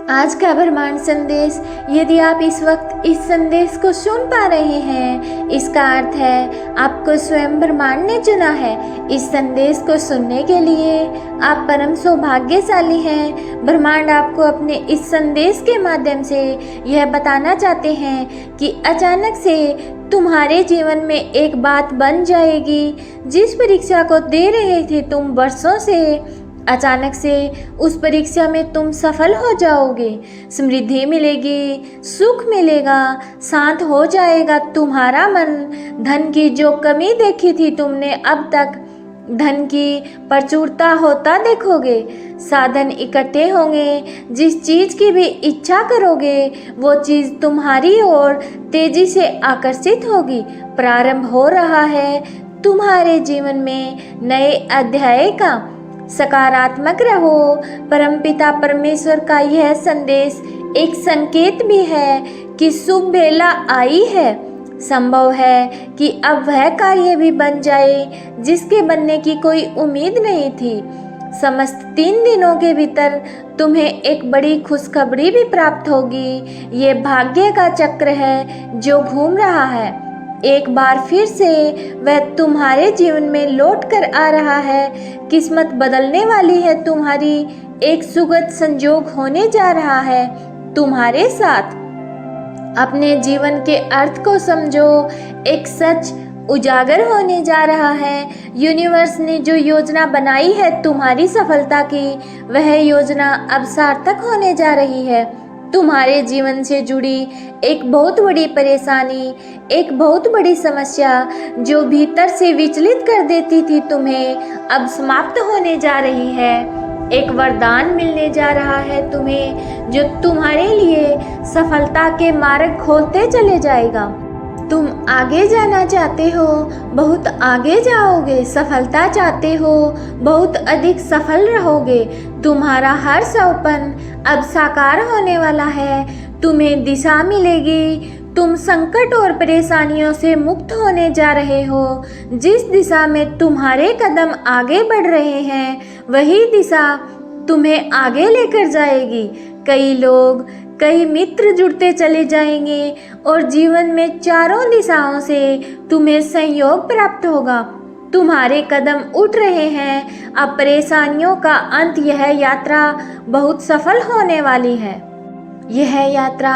आज का ब्रह्मांड संदेश, यदि आप इस वक्त इस संदेश को सुन पा रहे हैं, इसका अर्थ है आपको स्वयं ब्रह्मांड ने चुना है। इस संदेश को सुनने के लिए आप परम सौभाग्यशाली हैं। ब्रह्मांड आपको अपने इस संदेश के माध्यम से यह बताना चाहते हैं कि अचानक से तुम्हारे जीवन में एक बात बन जाएगी। जिस परीक्षा को दे रहे थे तुम वर्षों से, अचानक से उस परीक्षा में तुम सफल हो जाओगे। समृद्धि मिलेगी, सुख मिलेगा, शांत हो जाएगा तुम्हारा मन। धन की जो कमी देखी थी तुमने, अब तक धन की प्रचुरता होता देखोगे। साधन इकट्ठे होंगे। जिस चीज़ की भी इच्छा करोगे वो चीज़ तुम्हारी ओर तेजी से आकर्षित होगी। प्रारंभ हो रहा है तुम्हारे जीवन में नए अध्याय का। सकारात्मक रहो। परमपिता परमेश्वर का यह संदेश एक संकेत भी है कि शुभ बेला आई है। संभव है कि अब वह कार्य भी बन जाए जिसके बनने की कोई उम्मीद नहीं थी। समस्त 3 दिनों के भीतर तुम्हें एक बड़ी खुशखबरी भी प्राप्त होगी। ये भाग्य का चक्र है जो घूम रहा है। एक बार फिर से वह तुम्हारे जीवन में लौट कर आ रहा है। किस्मत बदलने वाली है तुम्हारी। एक सुखद संजोग होने जा रहा है तुम्हारे साथ। अपने जीवन के अर्थ को समझो। एक सच उजागर होने जा रहा है। यूनिवर्स ने जो योजना बनाई है तुम्हारी सफलता की, वह योजना अब सार्थक होने जा रही है। तुम्हारे जीवन से जुड़ी एक बहुत बड़ी परेशानी, एक बहुत बड़ी समस्या जो भीतर से विचलित कर देती थी तुम्हें, अब समाप्त होने जा रही है। एक वरदान मिलने जा रहा है तुम्हें जो तुम्हारे लिए सफलता के मार्ग खोलते चले जाएगा। तुम आगे जाना चाहते हो, बहुत आगे जाओगे। सफलता चाहते हो, बहुत अधिक सफल रहोगे। तुम्हारा हर सपना अब साकार होने वाला है। तुम्हें दिशा मिलेगी। तुम संकट और परेशानियों से मुक्त होने जा रहे हो। जिस दिशा में तुम्हारे कदम आगे बढ़ रहे हैं, वही दिशा तुम्हें आगे लेकर जाएगी। कई लोग, कई मित्र जुड़ते चले जाएंगे और जीवन में चारों दिशाओं से तुम्हें सहयोग प्राप्त होगा। तुम्हारे कदम उठ रहे हैं। अब परेशानियों का अंत। यह यात्रा बहुत सफल होने वाली है। यह यात्रा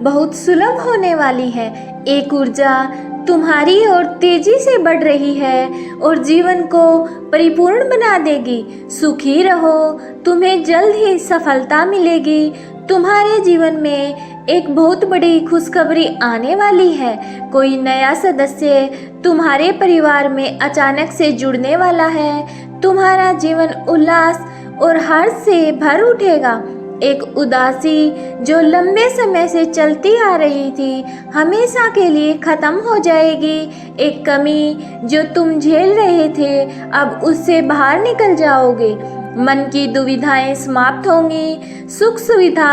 बहुत सुलभ होने वाली है। एक ऊर्जा तुम्हारी ओर तेजी से बढ़ रही है और जीवन को परिपूर्ण बना देगी। सुखी रहो। तुम्हें जल्द ही सफलता मिलेगी। तुम्हारे जीवन में एक बहुत बड़ी खुशखबरी आने वाली है। कोई नया सदस्य तुम्हारे परिवार में अचानक से जुड़ने वाला है। तुम्हारा जीवन उल्लास और हर्ष से भर उठेगा। एक उदासी जो लंबे समय से चलती आ रही थी, हमेशा के लिए खत्म हो जाएगी। एक कमी जो तुम झेल रहे थे, अब उससे बाहर निकल जाओगे। मन की दुविधाएं समाप्त होंगी। सुख सुविधा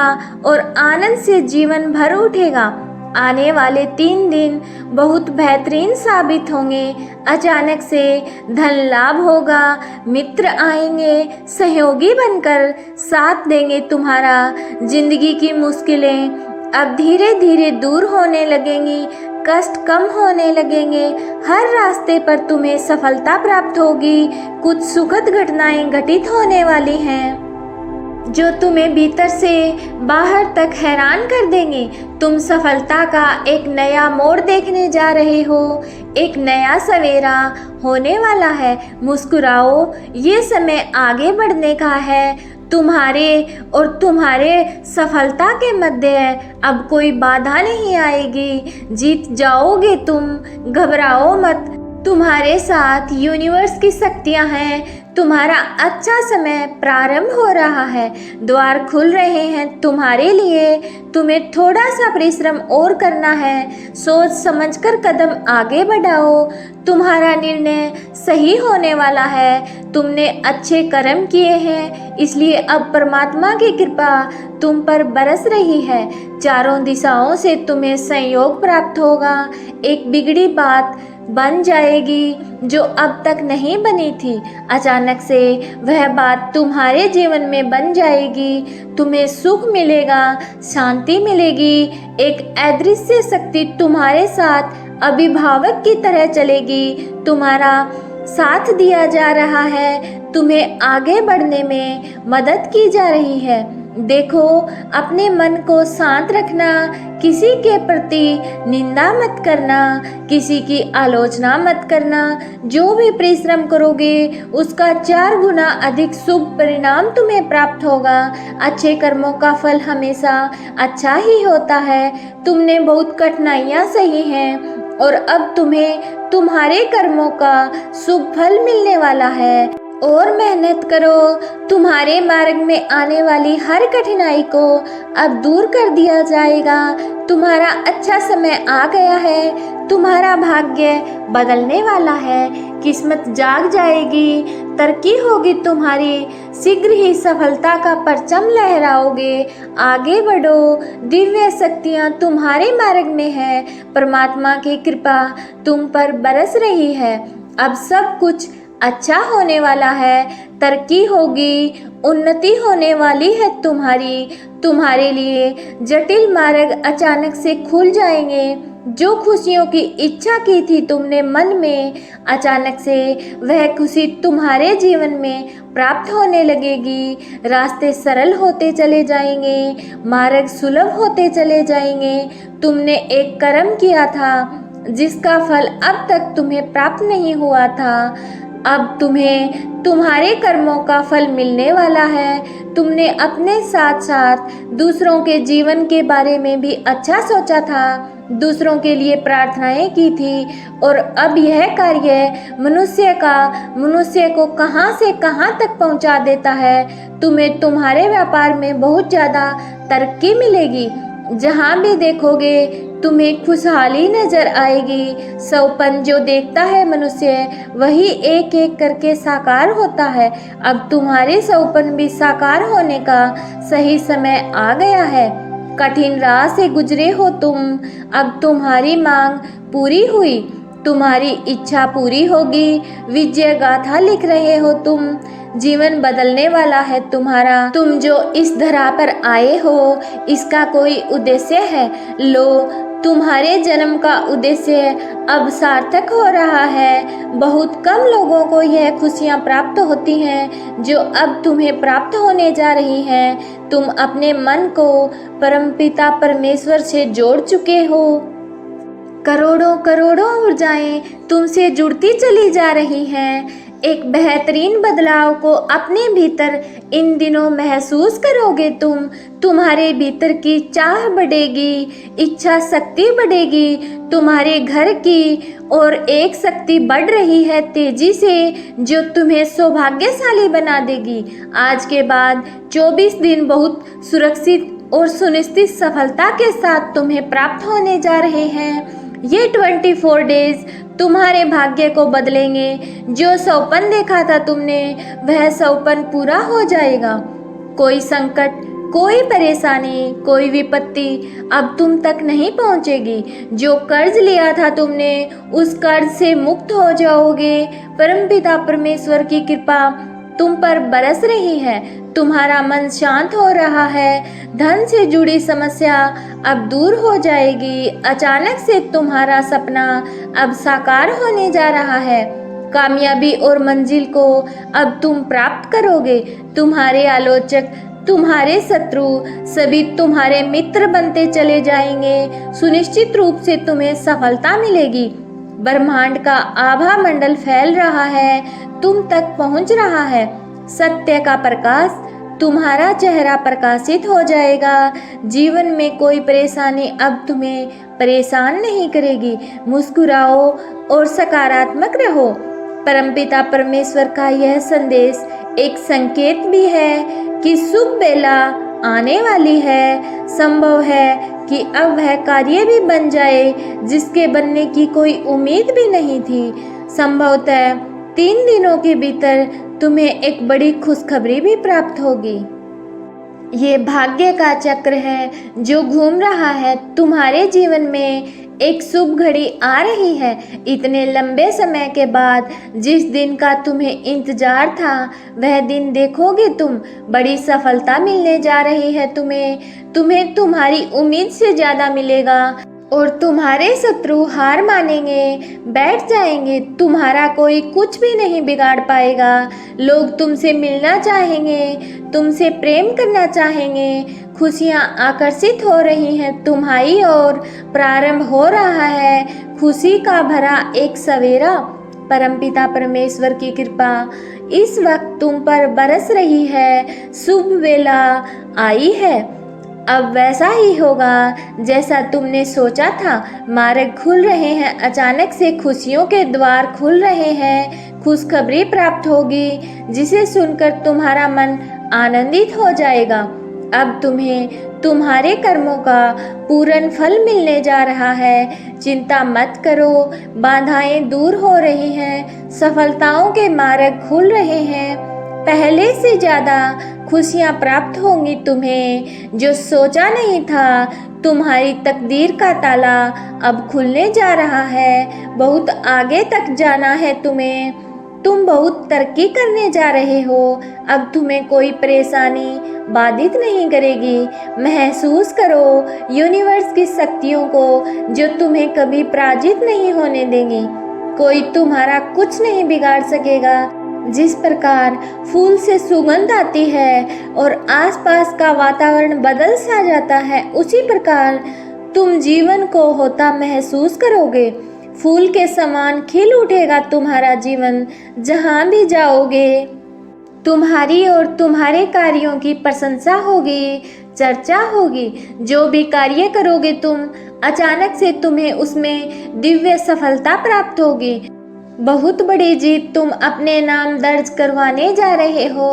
और आनंद से जीवन भर उठेगा। आने वाले 3 दिन बहुत बेहतरीन साबित होंगे। अचानक से धन लाभ होगा। मित्र आएंगे, सहयोगी बनकर साथ देंगे तुम्हारा। जिंदगी की मुश्किलें अब धीरे धीरे दूर होने लगेंगी। कष्ट कम होने लगेंगे। हर रास्ते पर तुम्हें सफलता प्राप्त होगी। कुछ सुखद घटनाएं घटित होने वाली हैं जो तुम्हें भीतर से बाहर तक हैरान कर देंगे। तुम सफलता का एक नया मोड़ देखने जा रहे हो। एक नया सवेरा होने वाला है। मुस्कुराओ। ये समय आगे बढ़ने का है। तुम्हारे और तुम्हारे सफलता के मध्य अब कोई बाधा नहीं आएगी। जीत जाओगे तुम। घबराओ मत। तुम्हारे साथ यूनिवर्स की शक्तियां हैं। तुम्हारा अच्छा समय प्रारंभ हो रहा है। द्वार खुल रहे हैं तुम्हारे लिए। तुम्हें थोड़ा सा परिश्रम और करना है। सोच समझकर कदम आगे बढ़ाओ। तुम्हारा निर्णय सही होने वाला है। तुमने अच्छे कर्म किए हैं, इसलिए अब परमात्मा की कृपा तुम पर बरस रही है। चारों दिशाओं से तुम्हें सहयोग प्राप्त होगा। एक बिगड़ी बात बन जाएगी जो अब तक नहीं बनी थी। अचानक से वह बात तुम्हारे जीवन में बन जाएगी। तुम्हें सुख मिलेगा, शांति मिलेगी। एक अदृश्य शक्ति तुम्हारे साथ अभिभावक की तरह चलेगी। तुम्हारा साथ दिया जा रहा है, तुम्हें आगे बढ़ने में मदद की जा रही है। देखो, अपने मन को शांत रखना, किसी के प्रति निंदा मत करना, किसी की आलोचना मत करना। जो भी परिश्रम करोगे उसका 4 गुना अधिक शुभ परिणाम तुम्हें प्राप्त होगा। अच्छे कर्मों का फल हमेशा अच्छा ही होता है। तुमने बहुत कठिनाइयाँ सही हैं और अब तुम्हें तुम्हारे कर्मों का शुभ फल मिलने वाला है। और मेहनत करो, तुम्हारे मार्ग में आने वाली हर कठिनाई को अब दूर कर दिया जाएगा। तुम्हारा अच्छा समय आ गया है, तुम्हारा भाग्य बदलने वाला है, किस्मत जाग जाएगी, तरक्की होगी तुम्हारी, शीघ्र ही सफलता का परचम लहराओगे। आगे बढ़ो, दिव्य शक्तियाँ तुम्हारे मार्ग में है, परमात्मा की कृपा तुम पर बरस रही है। अब सब कुछ अच्छा होने वाला है, तरक्की होगी, उन्नति होने वाली है तुम्हारे लिए जटिल मार्ग अचानक से खुल जाएंगे। जो खुशियों की इच्छा की थी तुमने मन में, अचानक से वह खुशी तुम्हारे जीवन में प्राप्त होने लगेगी। रास्ते सरल होते चले जाएंगे, मार्ग सुलभ होते चले जाएंगे। तुमने एक कर्म किया था जिसका फल अब तक तुम्हें प्राप्त नहीं हुआ था, अब तुम्हें तुम्हारे कर्मों का फल मिलने वाला है। तुमने अपने साथ साथ दूसरों के जीवन के बारे में भी अच्छा सोचा था, दूसरों के लिए प्रार्थनाएं की थी और अब यह कार्य मनुष्य को कहां से कहां तक पहुंचा देता है। तुम्हें तुम्हारे व्यापार में बहुत ज़्यादा तरक्की मिलेगी। जहां भी देखोगे तुम्हें खुशहाली नजर आएगी। सौपन जो देखता है मनुष्य, वही एक एक करके साकार होता है। अब तुम्हारे सौपन भी साकार होने का सही समय आ गया है। कठिन राह से गुजरे हो तुम, अब तुम्हारी मांग पूरी हुई, तुम्हारी इच्छा पूरी होगी। विजय गाथा लिख रहे हो तुम, जीवन बदलने वाला है तुम्हारा। तुम जो इस धरा पर आए हो इसका कोई उद्देश्य है। लो, तुम्हारे जन्म का उद्देश्य अब सार्थक हो रहा है। बहुत कम लोगों को यह खुशियाँ प्राप्त होती हैं जो अब तुम्हें प्राप्त होने जा रही हैं। तुम अपने मन को परमपिता परमेश्वर से जोड़ चुके हो। करोड़ों करोड़ों ऊर्जाएं तुमसे जुड़ती चली जा रही हैं। एक बेहतरीन बदलाव को अपने भीतर इन दिनों महसूस करोगे तुम। तुम्हारे भीतर की चाह बढ़ेगी, इच्छा शक्ति बढ़ेगी। तुम्हारे घर की और एक शक्ति बढ़ रही है तेजी से, जो तुम्हें सौभाग्यशाली बना देगी। आज के बाद 24 दिन बहुत सुरक्षित और सुनिश्चित सफलता के साथ तुम्हें प्राप्त होने जा रहे हैं। ये 24 डेज तुम्हारे भाग्य को बदलेंगे। जो सौपन देखा था तुमने, वह सौपन पूरा हो जाएगा। कोई संकट, कोई परेशानी, कोई विपत्ति अब तुम तक नहीं पहुंचेगी। जो कर्ज लिया था तुमने, उस कर्ज से मुक्त हो जाओगे। परमपिता परमेश्वर की कृपा तुम पर बरस रही है। तुम्हारा मन शांत हो रहा है। धन से जुड़ी समस्या अब दूर हो जाएगी। अचानक से तुम्हारा सपना अब साकार होने जा रहा है। कामयाबी और मंजिल को अब तुम प्राप्त करोगे। तुम्हारे आलोचक, तुम्हारे शत्रु सभी तुम्हारे मित्र बनते चले जाएंगे। सुनिश्चित रूप से तुम्हें सफलता मिलेगी। ब्रह्मांड का आभा मंडल फैल रहा है, तुम तक पहुंच रहा है। सत्य का प्रकाश तुम्हारा चेहरा प्रकाशित हो जाएगा। जीवन में कोई परेशानी अब तुम्हें परेशान नहीं करेगी। मुस्कुराओ और सकारात्मक रहो। परमपिता परमेश्वर का यह संदेश एक संकेत भी है कि शुभ बेला आने वाली है। संभव है कि अब वह कार्य भी बन जाए जिसके बनने की कोई उम्मीद भी नहीं थी। संभवतः 3 दिनों के भीतर तुम्हें एक बड़ी खुशखबरी भी प्राप्त होगी। ये भाग्य का चक्र है जो घूम रहा है तुम्हारे जीवन में। एक शुभ घड़ी आ रही है। इतने लंबे समय के बाद जिस दिन का तुम्हें इंतजार था वह दिन देखोगे तुम। बड़ी सफलता मिलने जा रही है तुम्हें तुम्हारी उम्मीद से ज़्यादा मिलेगा और तुम्हारे शत्रु हार मानेंगे, बैठ जाएंगे। तुम्हारा कोई कुछ भी नहीं बिगाड़ पाएगा। लोग तुमसे मिलना चाहेंगे, तुमसे प्रेम करना चाहेंगे। खुशियाँ आकर्षित हो रही हैं तुम्हारी ओर। प्रारंभ हो रहा है खुशी का भरा एक सवेरा। परमपिता परमेश्वर की कृपा इस वक्त तुम पर बरस रही है। शुभ वेला आई है। अब वैसा ही होगा जैसा तुमने सोचा था। मार्ग खुल रहे हैं, अचानक से खुशियों के द्वार खुल रहे हैं। खुशखबरी प्राप्त होगी जिसे सुनकर तुम्हारा मन आनंदित हो जाएगा। अब तुम्हें तुम्हारे कर्मों का पूर्ण फल मिलने जा रहा है। चिंता मत करो, बाधाएं दूर हो रही हैं, सफलताओं के मार्ग खुल रहे हैं। पहले से ज़्यादा खुशियाँ प्राप्त होंगी तुम्हें। जो सोचा नहीं था, तुम्हारी तकदीर का ताला अब खुलने जा रहा है। बहुत आगे तक जाना है तुम्हें। तुम बहुत तरक्की करने जा रहे हो। अब तुम्हें कोई परेशानी बाधित नहीं करेगी। महसूस करो यूनिवर्स की शक्तियों को जो तुम्हें कभी पराजित नहीं होने देंगी। कोई तुम्हारा कुछ नहीं बिगाड़ सकेगा। जिस प्रकार फूल से सुगंध आती है और आसपास का वातावरण बदल सा जाता है, उसी प्रकार तुम जीवन को होता महसूस करोगे। फूल के समान खिल उठेगा तुम्हारा जीवन। जहाँ भी जाओगे तुम्हारी और तुम्हारे कार्यों की प्रशंसा होगी, चर्चा होगी। जो भी कार्य करोगे तुम, अचानक से तुम्हें उसमें दिव्य सफलता प्राप्त होगी। बहुत बड़ी जीत तुम अपने नाम दर्ज करवाने जा रहे हो।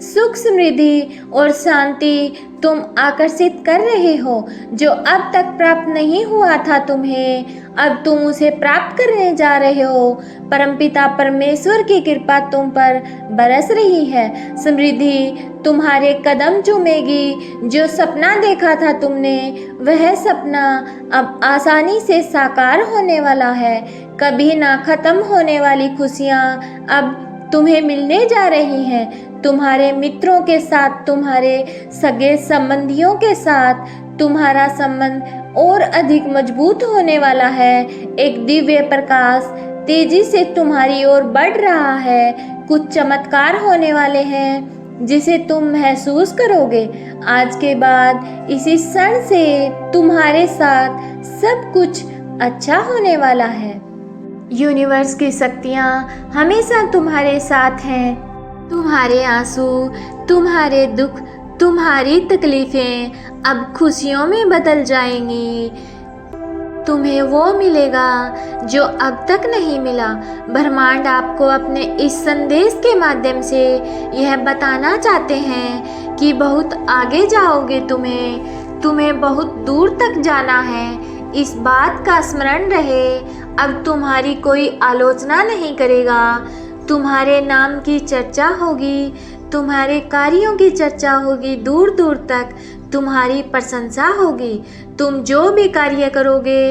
सुख, समृद्धि और शांति तुम आकर्षित कर रहे हो। जो अब तक प्राप्त नहीं हुआ था तुम्हें, अब तुम उसे प्राप्त करने जा रहे हो। परमपिता परमेश्वर की कृपा तुम पर बरस रही है। समृद्धि तुम्हारे कदम चूमेगी। जो सपना देखा था तुमने, वह सपना अब आसानी से साकार होने वाला है। कभी ना खत्म होने वाली खुशियाँ अब तुम्हें मिलने जा रही हैं। तुम्हारे मित्रों के साथ, तुम्हारे सगे संबंधियों के साथ तुम्हारा संबंध और अधिक मजबूत होने वाला है। एक दिव्य प्रकाश तेजी से तुम्हारी ओर बढ़ रहा है। कुछ चमत्कार होने वाले हैं जिसे तुम महसूस करोगे। आज के बाद इसी क्षण से तुम्हारे साथ सब कुछ अच्छा होने वाला है। यूनिवर्स की शक्तियाँ हमेशा तुम्हारे साथ हैं। तुम्हारे आंसू, तुम्हारे दुख, तुम्हारी तकलीफ़ें अब खुशियों में बदल जाएंगी। तुम्हें वो मिलेगा जो अब तक नहीं मिला। ब्रह्मांड आपको अपने इस संदेश के माध्यम से यह बताना चाहते हैं कि बहुत आगे जाओगे। तुम्हें बहुत दूर तक जाना है। इस बात का स्मरण रहे, अब तुम्हारी कोई आलोचना नहीं करेगा। तुम्हारे नाम की चर्चा होगी, तुम्हारे कार्यों की चर्चा होगी। दूर दूर तक तुम्हारी प्रशंसा होगी। तुम जो भी कार्य करोगे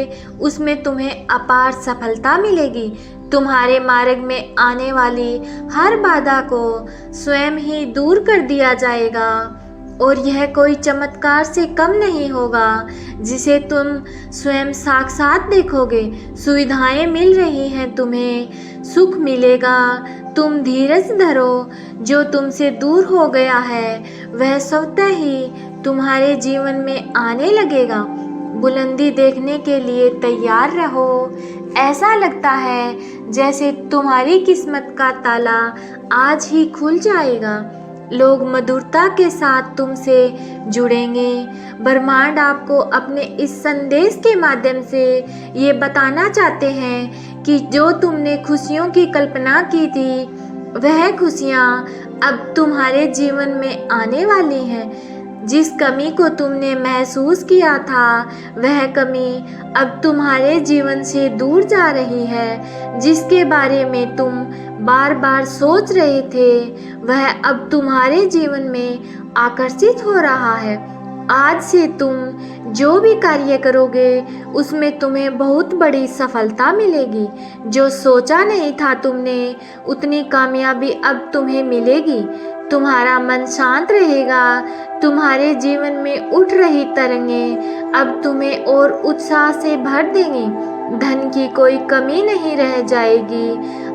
उसमें तुम्हें अपार सफलता मिलेगी। तुम्हारे मार्ग में आने वाली हर बाधा को स्वयं ही दूर कर दिया जाएगा और यह कोई चमत्कार से कम नहीं होगा जिसे तुम स्वयं साक्षात देखोगे। सुविधाएं मिल रही हैं, तुम्हें सुख मिलेगा। तुम धीरज धरो। जो तुमसे दूर हो गया है वह स्वतः ही तुम्हारे जीवन में आने लगेगा। बुलंदी देखने के लिए तैयार रहो। ऐसा लगता है जैसे तुम्हारी किस्मत का ताला आज ही खुल जाएगा। लोग मधुरता के साथ तुमसे जुड़ेंगे। ब्रह्मांड आपको अपने इस संदेश के माध्यम से ये बताना चाहते हैं कि जो तुमने खुशियों की कल्पना की थी, वह खुशियाँ अब तुम्हारे जीवन में आने वाली हैं। जिस कमी को तुमने महसूस किया था, वह कमी अब तुम्हारे जीवन से दूर जा रही है। जिसके बारे में तुम बार बार सोच रहे थे, वह अब तुम्हारे जीवन में आकर्षित हो रहा है। आज से तुम जो भी कार्य करोगे उसमें तुम्हें बहुत बड़ी सफलता मिलेगी। जो सोचा नहीं था तुमने उतनी कामयाबी अब तुम्हें मिलेगी। तुम्हारा मन शांत रहेगा। तुम्हारे जीवन में उठ रही तरंगें अब तुम्हें और उत्साह से भर देंगी। धन की कोई कमी नहीं रह जाएगी।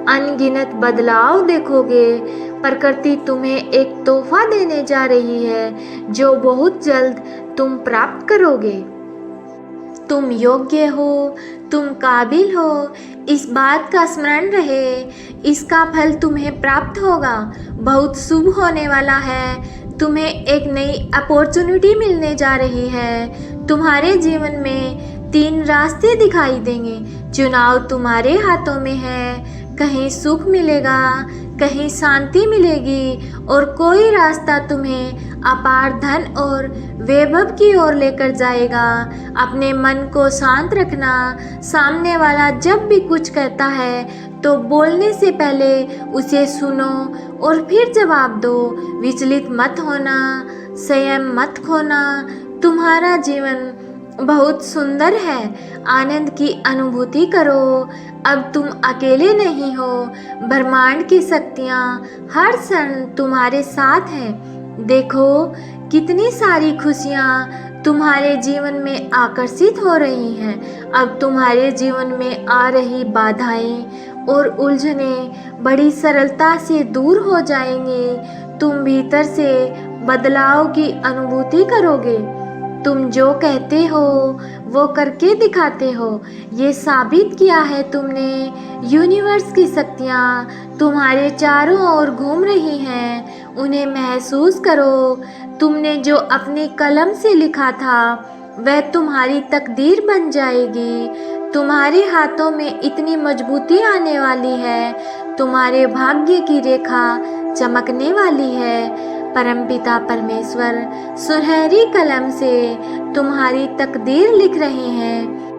अनगिनत बदलाव देखोगे। प्रकृति तुम्हें एक तोहफा देने जा रही है जो बहुत जल्द तुम प्राप्त करोगे। तुम योग्य हो, तुम काबिल हो, इस बात का स्मरण रहे। इसका फल तुम्हें प्राप्त होगा। बहुत शुभ होने वाला है। तुम्हें एक नई अपॉर्चुनिटी मिलने जा रही है। तुम्हारे जीवन में 3 रास्ते दिखाई देंगे। चुनाव तुम्हारे हाथों में है। कहीं सुख मिलेगा, कहीं शांति मिलेगी और कोई रास्ता तुम्हें अपार धन और वैभव की ओर लेकर जाएगा। अपने मन को शांत रखना। सामने वाला जब भी कुछ कहता है तो बोलने से पहले उसे सुनो और फिर जवाब दो। विचलित मत होना, संयम मत खोना। तुम्हारा जीवन बहुत सुंदर है। आनंद की अनुभूति करो। अब तुम अकेले नहीं हो। ब्रह्मांड की शक्तियाँ हर क्षण तुम्हारे साथ हैं। देखो कितनी सारी खुशियाँ तुम्हारे जीवन में आकर्षित हो रही हैं। अब तुम्हारे जीवन में आ रही बाधाएं और उलझनें बड़ी सरलता से दूर हो जाएंगी। तुम भीतर से बदलाव की अनुभूति करोगे। तुम जो कहते हो वो करके दिखाते हो। ये साबित किया है तुमने। यूनिवर्स की शक्तियाँ तुम्हारे चारों ओर घूम रही हैं। उन्हें महसूस करो। तुमने जो अपनी कलम से लिखा था वह तुम्हारी तकदीर बन जाएगी। तुम्हारे हाथों में इतनी मजबूती आने वाली है। तुम्हारे भाग्य की रेखा चमकने वाली है। परमपिता परमेश्वर सुनहरी कलम से तुम्हारी तकदीर लिख रहे हैं।